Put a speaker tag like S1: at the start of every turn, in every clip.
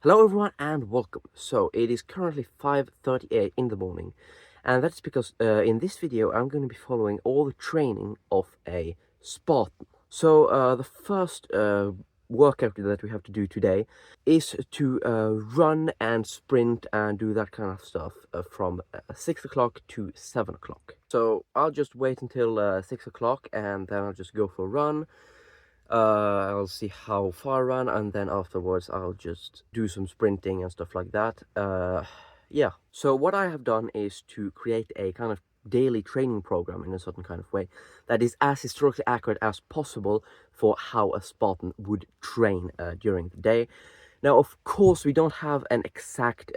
S1: Hello everyone and welcome. So it is currently 5:38 in the morning, and that's because in this video I'm going to be following all the training of a Spartan. So the first workout that we have to do today is to run and sprint and do that kind of stuff from 6 o'clock to 7 o'clock. So I'll just wait until 6 o'clock and then I'll just go for a run. I'll see how far I run, and then afterwards I'll just do some sprinting and stuff like that. Yeah, so what I have done is to create a kind of daily training program in a certain kind of way that is as historically accurate as possible for how a Spartan would train during the day. Now, of course, we don't have an exact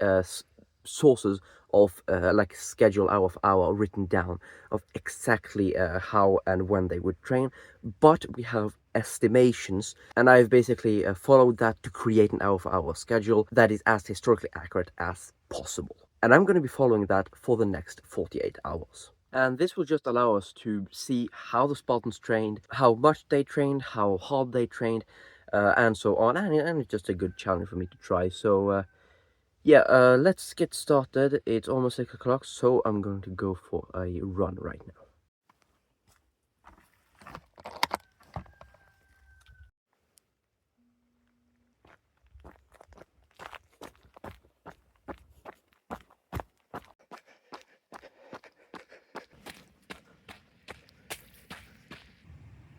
S1: sources of like schedule hour of hour written down of exactly how and when they would train, but we have estimations, and I've basically followed that to create an hour for hour schedule that is as historically accurate as possible, and I'm going to be following that for the next 48 hours. And this will just allow us to see how the Spartans trained, how much they trained, how hard they trained, and so on, and it's just a good challenge for me to try. So yeah, let's get started. It's almost 6 o'clock, so I'm going to go for a run right now.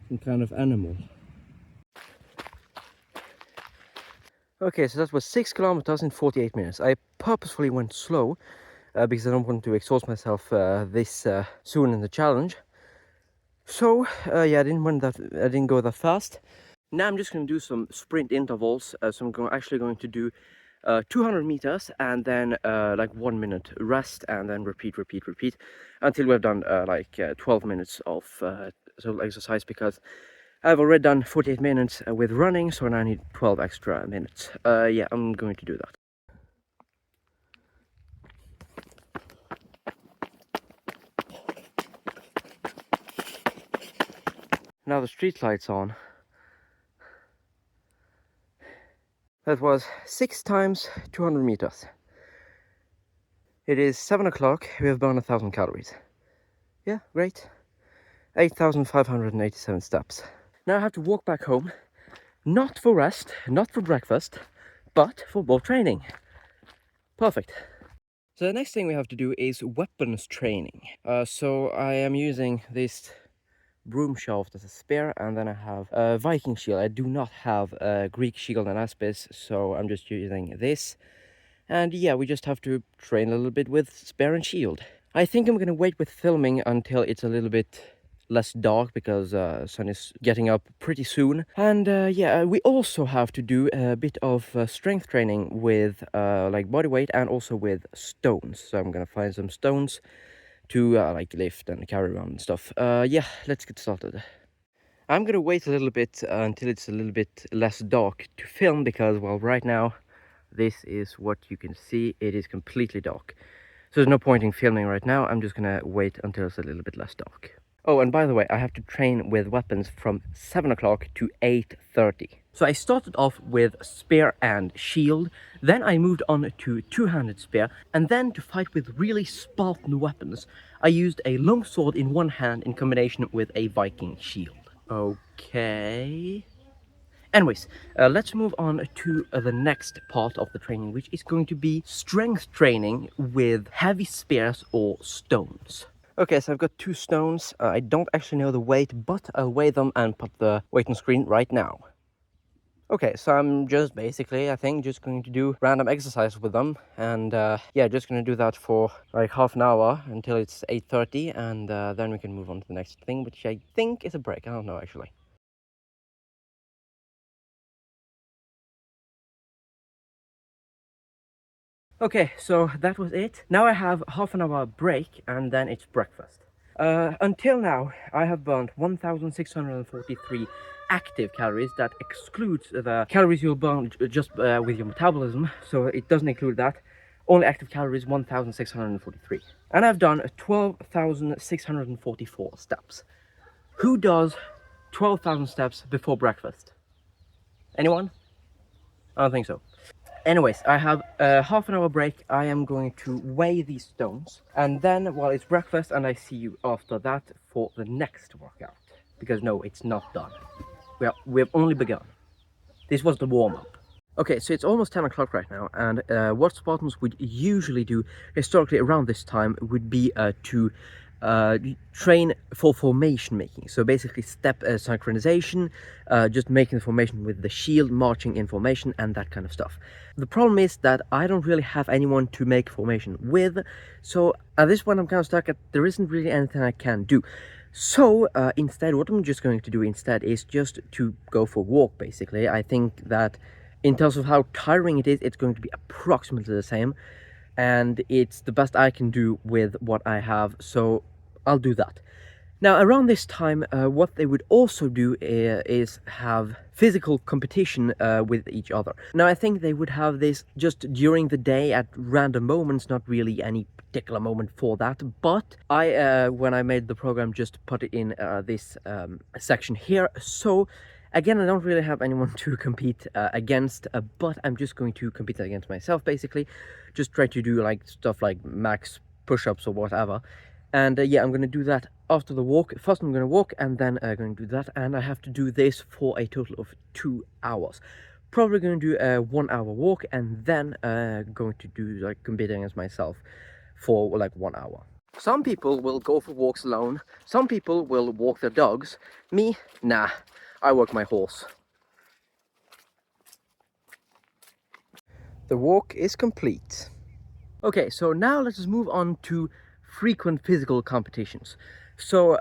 S1: Some kind of animal. Okay, so that was 6 kilometers in 48 minutes. I purposefully went slow because I don't want to exhaust myself this soon in the challenge. So yeah, I didn't go that fast. Now I'm just going to do some sprint intervals. So I'm actually going to do 200 meters and then like 1 minute rest, and then repeat until we've done 12 minutes of total exercise, because I've already done 48 minutes with running, so now I need 12 extra minutes. Yeah, I'm going to do that. Now the street light's on. That was 6 times 200 meters. It is 7 o'clock. We have burned 1,000 calories. Yeah, great. 8,587 steps. Now I have to walk back home, not for rest, not for breakfast, but for more training. Perfect. So the next thing we have to do is weapons training. So I am using this broom shaft as a spear, and then I have a Viking shield. I do not have a Greek shield and aspis, so I'm just using this. And yeah, we just have to train a little bit with spear and shield. I think I'm gonna wait with filming until it's a little bit less dark, because sun is getting up pretty soon. And yeah, we also have to do a bit of strength training with like body weight and also with stones. So I'm gonna find some stones to like lift and carry around and stuff. Yeah, let's get started. I'm gonna wait a little bit until it's a little bit less dark to film, because well, right now this is what you can see. It is completely dark, so there's no point in filming right now. I'm just gonna wait until it's a little bit less dark. Oh, and by the way, I have to train with weapons from 7 o'clock to 8:30. So I started off with spear and shield, then I moved on to two-handed spear, and then to fight with really Spartan weapons, I used a long sword in one hand in combination with a Viking shield. Okay. Anyways, let's move on to the next part of the training, which is going to be strength training with heavy spears or stones. Okay, so I've got 2 stones. I don't actually know the weight, but I'll weigh them and put the weight on screen right now. Okay, so I'm just basically, I think, just going to do random exercise with them. And yeah, just going to do that for like half an hour until it's 8:30. And then we can move on to the next thing, which I think is a break. I don't know, actually. Okay, so that was it. Now I have half an hour break, and then it's breakfast. Until now, I have burnt 1,643 active calories. That excludes the calories you'll burn just with your metabolism, so it doesn't include that. Only active calories 1,643. And I've done 12,644 steps. Who does 12,000 steps before breakfast? Anyone? I don't think so. Anyways, I have a half an hour break. I am going to weigh these stones, and then while it's breakfast, and I see you after that for the next workout. Because no, it's not done. We've only begun. This was the warm-up. Okay, so it's almost 10 o'clock right now, and what Spartans would usually do historically around this time would be to train for formation making. So basically step synchronization, just making the formation with the shield, marching in formation, and that kind of stuff. The problem is that I don't really have anyone to make formation with, so at this point I'm kind of stuck at there isn't really anything I can do. So instead, what I'm just going to do instead is just to go for a walk, basically. I think that in terms of how tiring it is, it's going to be approximately the same, and it's the best I can do with what I have, so I'll do that. Now, around this time, what they would also do is have physical competition with each other. Now, I think they would have this just during the day at random moments, not really any particular moment for that. But I, when I made the program, just put it in this section here. So, again, I don't really have anyone to compete against, but I'm just going to compete against myself, basically. Just try to do like stuff like max push-ups or whatever. And yeah, I'm going to do that after the walk. First I'm going to walk, and then I'm going to do that. And I have to do this for a total of 2 hours. Probably going to do a 1 hour walk, and then going to do like competing as myself for like 1 hour. Some people will go for walks alone. Some people will walk their dogs. Me, nah, I walk my horse. The walk is complete. Okay, so now let's just move on to frequent physical competitions. So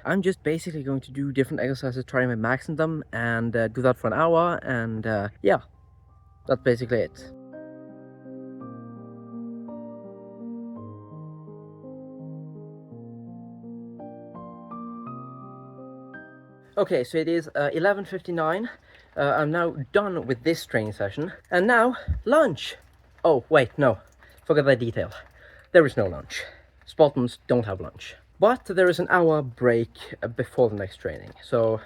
S1: I'm just basically going to do different exercises, try my max in them, and do that for an hour, and yeah, that's basically it. Okay, so it is 11:59. I'm now done with this training session, and now lunch. Oh wait, no, forget that detail. There is no lunch. Spartans don't have lunch. But there is an hour break before the next training. So,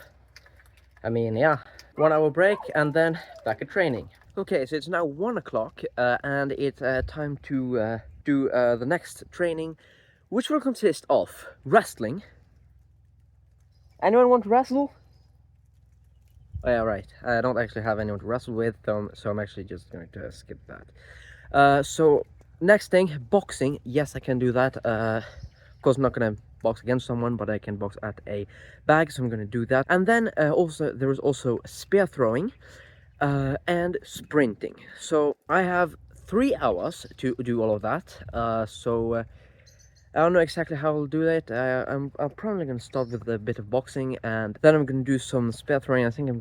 S1: I mean, yeah, 1 hour break and then back at training. Okay, so it's now 1 o'clock and it's time to do the next training, which will consist of wrestling. Anyone want to wrestle? Oh yeah, right. I don't actually have anyone to wrestle with, so I'm actually just going to skip that. So, next thing, boxing. Yes, I can do that. Of course, I'm not going to box against someone, but I can box at a bag, so I'm going to do that. And then also, there is also spear throwing and sprinting. So, I have 3 hours to do all of that. I don't know exactly how I'll do it. I'm probably gonna start with a bit of boxing, and then I'm gonna do some spear throwing. I think I'm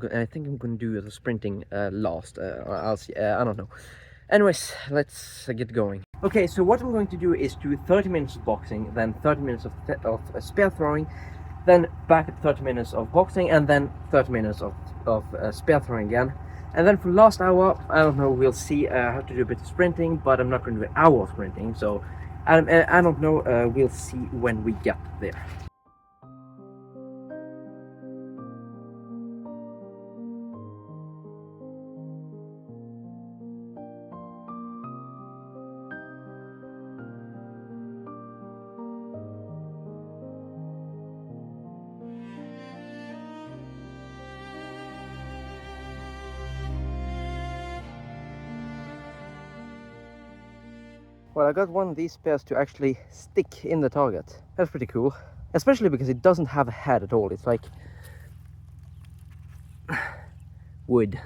S1: gonna do the sprinting last. I'll see. I don't know. Anyways, let's get going. Okay, so what I'm going to do is do 30 minutes of boxing, then 30 minutes of spear throwing, then back at 30 minutes of boxing, and then 30 minutes of spear throwing again. And then for the last hour, I don't know, we'll see. I have to do a bit of sprinting, but I'm not going to do an hour of sprinting, so I don't know, we'll see when we get there. Well, I got one of these spears to actually stick in the target. That's pretty cool. Especially because it doesn't have a head at all. It's like wood.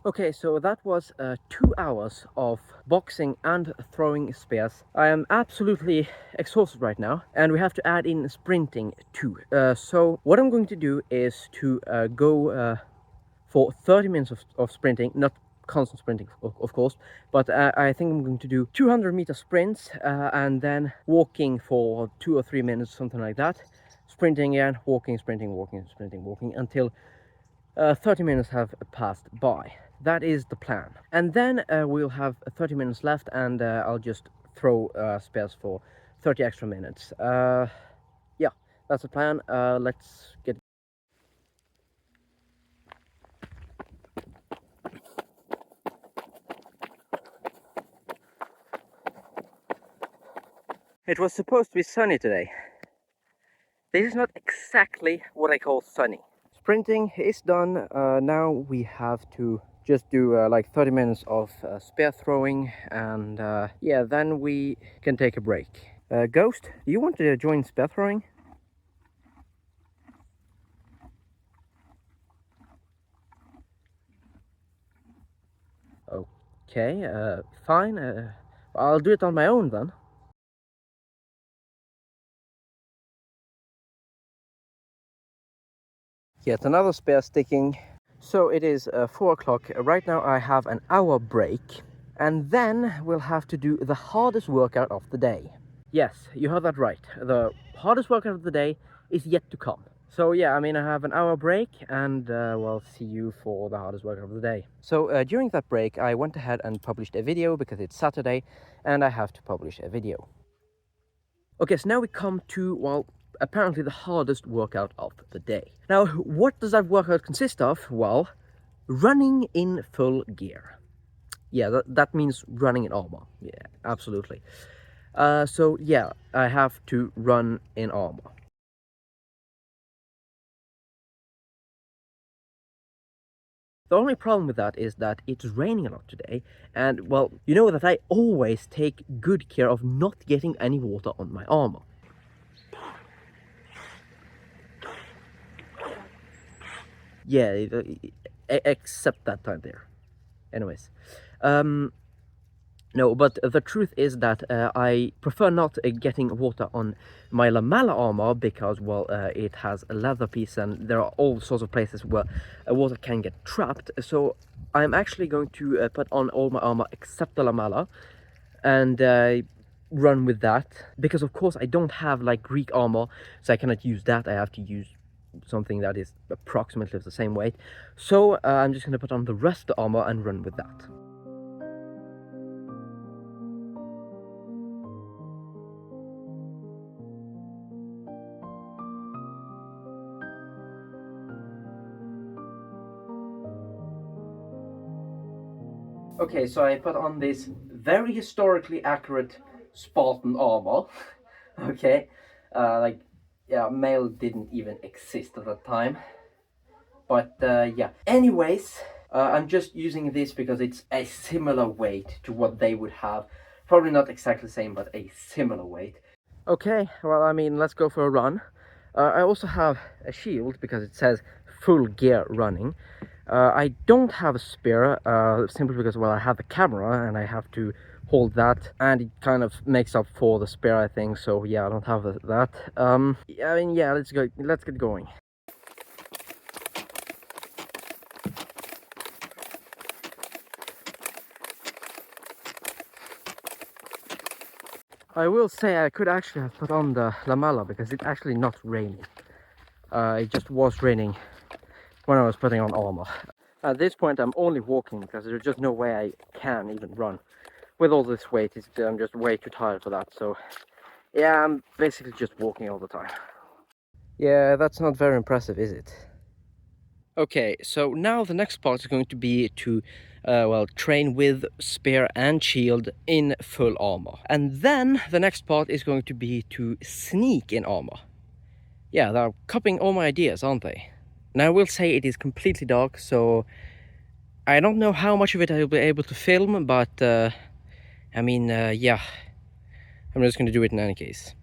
S1: Okay, so that was 2 hours of boxing and throwing spears. I am absolutely exhausted right now, and we have to add in sprinting too. So what I'm going to do is to go for 30 minutes of sprinting, not constant sprinting of course, but I think I'm going to do 200-meter sprints and then walking for 2 or 3 minutes, something like that. Sprinting again, walking, sprinting, walking, sprinting, walking, until 30 minutes have passed by. That is the plan. And then we'll have 30 minutes left, and I'll just throw spears for 30 extra minutes. Yeah, that's the plan. Let's get It was supposed to be sunny today. This is not exactly what I call sunny. Sprinting is done. Now we have to just do like 30 minutes of spear throwing, and yeah, then we can take a break. Ghost, do you want to join spear throwing? Okay, fine. I'll do it on my own then. Yet another spear sticking. So it is 4 o'clock. Right now I have an hour break, and then we'll have to do the hardest workout of the day. Yes, you heard that right. The hardest workout of the day is yet to come. So yeah, I mean, I have an hour break, and we'll see you for the hardest workout of the day. So during that break, I went ahead and published a video because it's Saturday, and I have to publish a video. Okay, so now we come to, well, apparently the hardest workout of the day. Now, what does that workout consist of? Well, running in full gear. Yeah, that means running in armor. Yeah, absolutely. So yeah, I have to run in armor. The only problem with that is that it's raining a lot today, and well, you know that I always take good care of not getting any water on my armor. Yeah, except that time there. Anyways, no, but the truth is that I prefer not getting water on my lamella armor because, well, it has a leather piece and there are all sorts of places where water can get trapped. So I'm actually going to put on all my armor except the lamella and run with that. Because, of course, I don't have, like, Greek armor, so I cannot use that. I have to use something that is approximately of the same weight. So I'm just going to put on the rest of the armor and run with that. Okay, so I put on this very historically accurate Spartan armor. Okay, like, yeah, mail didn't even exist at that time. But yeah, anyways, I'm just using this because it's a similar weight to what they would have. Probably not exactly the same, but a similar weight. Okay, well, I mean, let's go for a run. I also have a shield because it says full gear running. I don't have a spear, simply because, well, I have the camera and I have to hold that, and it kind of makes up for the spear, I think. So yeah, I don't have that. I mean, yeah, let's get going. I will say I could actually have put on the lamella because it's actually not raining. It just was raining when I was putting on armor. At this point I'm only walking because there's just no way I can even run. With all this weight, I'm just way too tired for that, so yeah, I'm basically just walking all the time. Yeah, that's not very impressive, is it? Okay, so now the next part is going to be to, well, train with spear and shield in full armor. And then the next part is going to be to sneak in armor. Yeah, they're copying all my ideas, aren't they? Now I will say it is completely dark, so I don't know how much of it I will be able to film, but I mean, yeah, I'm just going to do it in any case.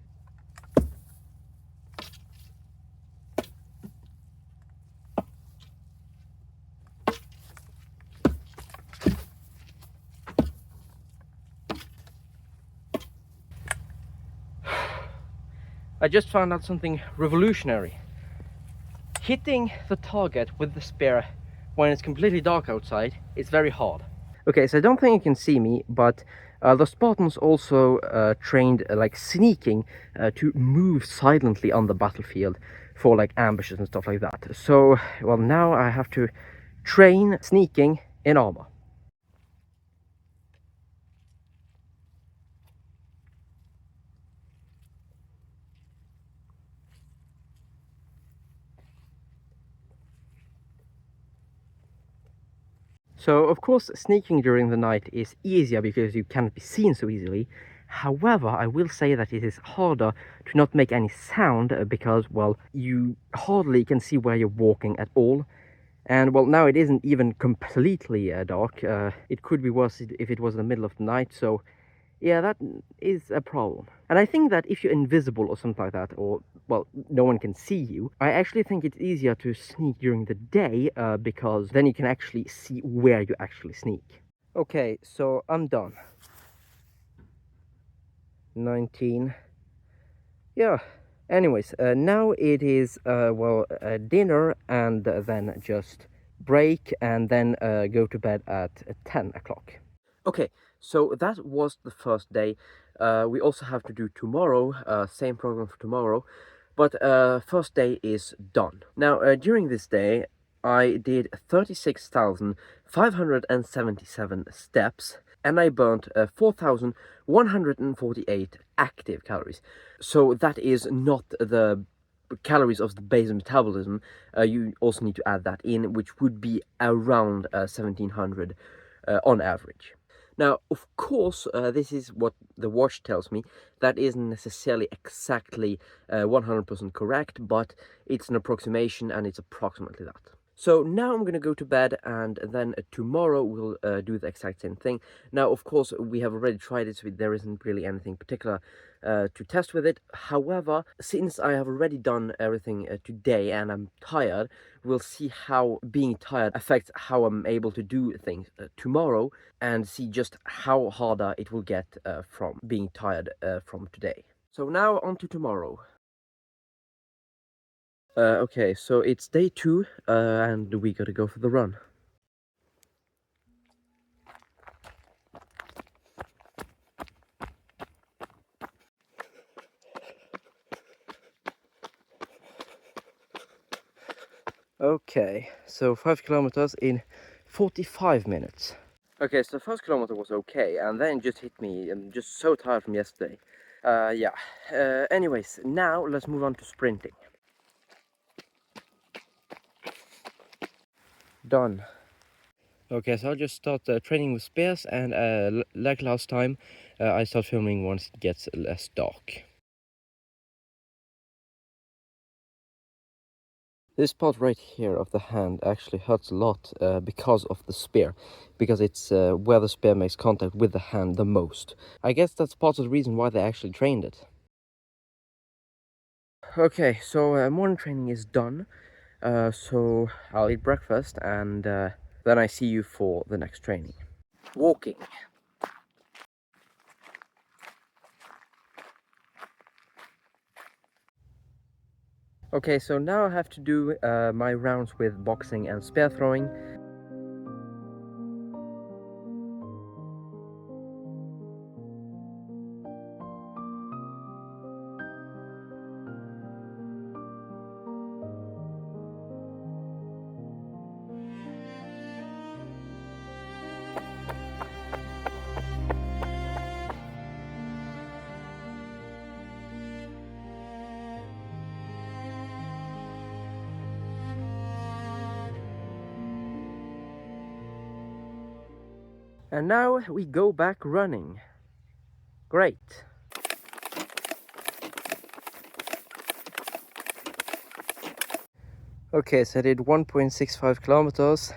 S1: I just found out something revolutionary. Hitting the target with the spear when it's completely dark outside is very hard. Okay, so I don't think you can see me, but the Spartans also trained like sneaking to move silently on the battlefield for like ambushes and stuff like that. So, well, now I have to train sneaking in armor. So, of course, sneaking during the night is easier because you cannot be seen so easily. However, I will say that it is harder to not make any sound because, well, you hardly can see where you're walking at all. And well, now it isn't even completely dark. It could be worse if it was in the middle of the night, so yeah, that is a problem. And I think that if you're invisible or something like that, or, well, no one can see you, I actually think it's easier to sneak during the day because then you can actually see where you actually sneak. Okay, so I'm done. 19. Yeah. Anyways, now it is, dinner and then just break and then go to bed at 10 o'clock. Okay, so that was the first day. We also have to do tomorrow, same program for tomorrow, but first day is done. Now, during this day, I did 36,577 steps, and I burnt 4,148 active calories. So that is not the calories of the basal metabolism. You also need to add that in, which would be around 1,700 on average. Now, of course, this is what the watch tells me. That isn't necessarily exactly 100% correct, but it's an approximation and it's approximately that. So now I'm going to go to bed, and then tomorrow we'll do the exact same thing. Now, of course, we have already tried it, so there isn't really anything particular to test with it. However, since I have already done everything today and I'm tired, we'll see how being tired affects how I'm able to do things tomorrow, and see just how harder it will get from being tired from today. So now on to tomorrow. Okay, so it's day 2, and we gotta go for the run. Okay, so 5 kilometers in 45 minutes. Okay, so the first kilometer was okay, and then it just hit me. I'm just so tired from yesterday. Yeah. Anyways, now let's move on to sprinting. Done. Okay, so I'll just start training with spears, and like last time, I start filming once it gets less dark. This part right here of the hand actually hurts a lot because of the spear, because it's where the spear makes contact with the hand the most. I guess that's part of the reason why they actually trained it. Okay, so morning training is done, so I'll eat breakfast, and then I see you for the next training. Walking. Okay, so now I have to do my rounds with boxing and spear throwing. And now we go back running. Great. Okay, so I did 1.65 kilometers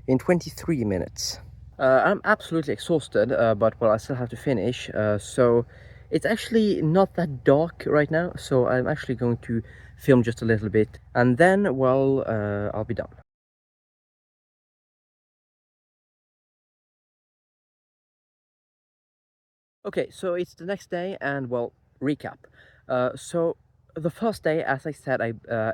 S1: in 23 minutes. I'm absolutely exhausted, but well, I still have to finish. So it's actually not that dark right now, so I'm actually going to film just a little bit, and then, well, I'll be done. Okay, so it's the next day, and well, recap. So the first day, as I said, I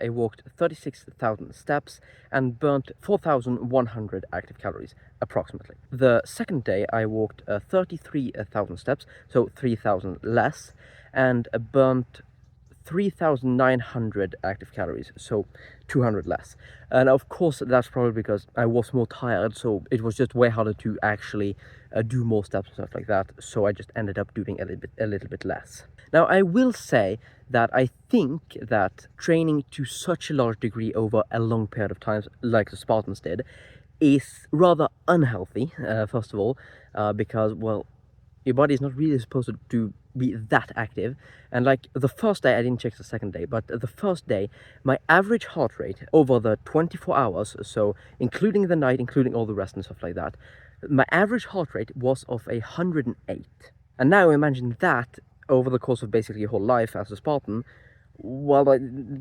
S1: walked 36,000 steps and burnt 4,100 active calories, approximately. The second day, I walked 33,000 steps, so 3,000 less, and burnt 3,900 active calories, so 200 less. And of course, that's probably because I was more tired, so it was just way harder to actually do more steps and stuff like that. So I just ended up doing a little bit less. Now, I will say that I think that training to such a large degree over a long period of time, like the Spartans did, is rather unhealthy, first of all, because, well, your body is not really supposed to be that active. And like the first day, I didn't check the second day, but the first day, my average heart rate over the 24 hours, so including the night, including all the rest and stuff like that, my average heart rate was of 108. And now imagine that over the course of basically your whole life as a Spartan. Well,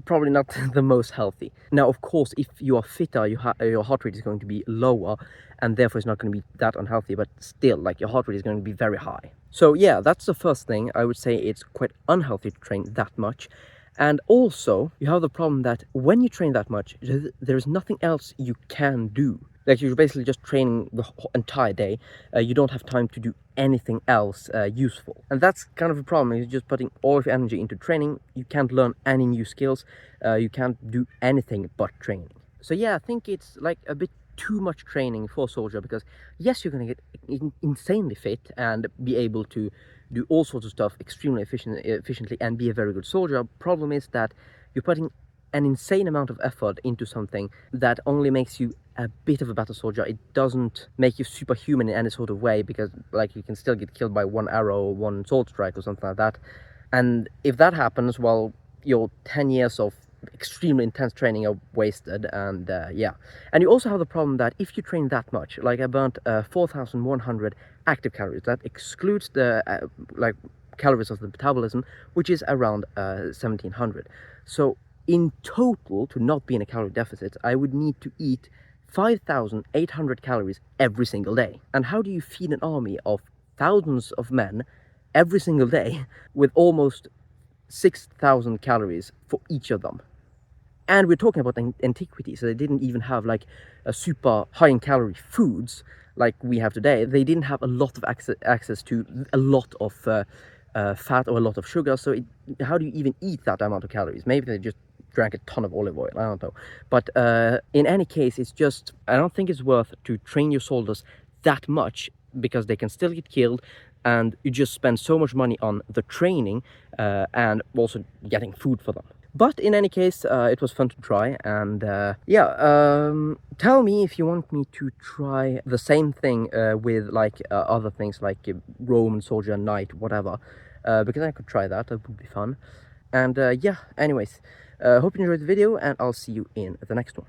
S1: probably not the most healthy. Now, of course, if you are fitter, your heart rate is going to be lower, and therefore it's not going to be that unhealthy, but still, like, your heart rate is going to be very high. So yeah, that's the first thing. I would say it's quite unhealthy to train that much. And also, you have the problem that when you train that much, there's nothing else you can do. Like, you're basically just training the entire day. You don't have time to do anything else useful. And that's kind of a problem. You're just putting all of your energy into training. You can't learn any new skills. You can't do anything but training. So yeah, I think it's like a bit too much training for a soldier, because yes, you're going to get insanely fit and be able to do all sorts of stuff extremely efficiently and be a very good soldier. Problem is that you're putting an insane amount of effort into something that only makes you a bit of a better soldier. It doesn't make you superhuman in any sort of way, because like you can still get killed by one arrow or one sword strike or something like that. And if that happens, well, your 10 years of extremely intense training are wasted. And yeah, and you also have the problem that if you train that much, like I burnt 4,100 active calories, that excludes the like calories of the metabolism, which is around 1,700. So in total, to not be in a calorie deficit, I would need to eat 5,800 calories every single day. And how do you feed an army of thousands of men every single day with almost 6,000 calories for each of them? And we're talking about antiquity, so they didn't even have like a super high in calorie foods like we have today. They didn't have a lot of access to a lot of fat or a lot of sugar. So how do you even eat that amount of calories? Maybe they just drank a ton of olive oil, I don't know. But in any case, it's just, I don't think it's worth to train your soldiers that much, because they can still get killed, and you just spend so much money on the training and also getting food for them. But in any case, it was fun to try. And yeah, tell me if you want me to try the same thing with like other things like Roman soldier, knight, whatever, because I could try that. That would be fun. And yeah, anyways, hope you enjoyed the video, and I'll see you in the next one.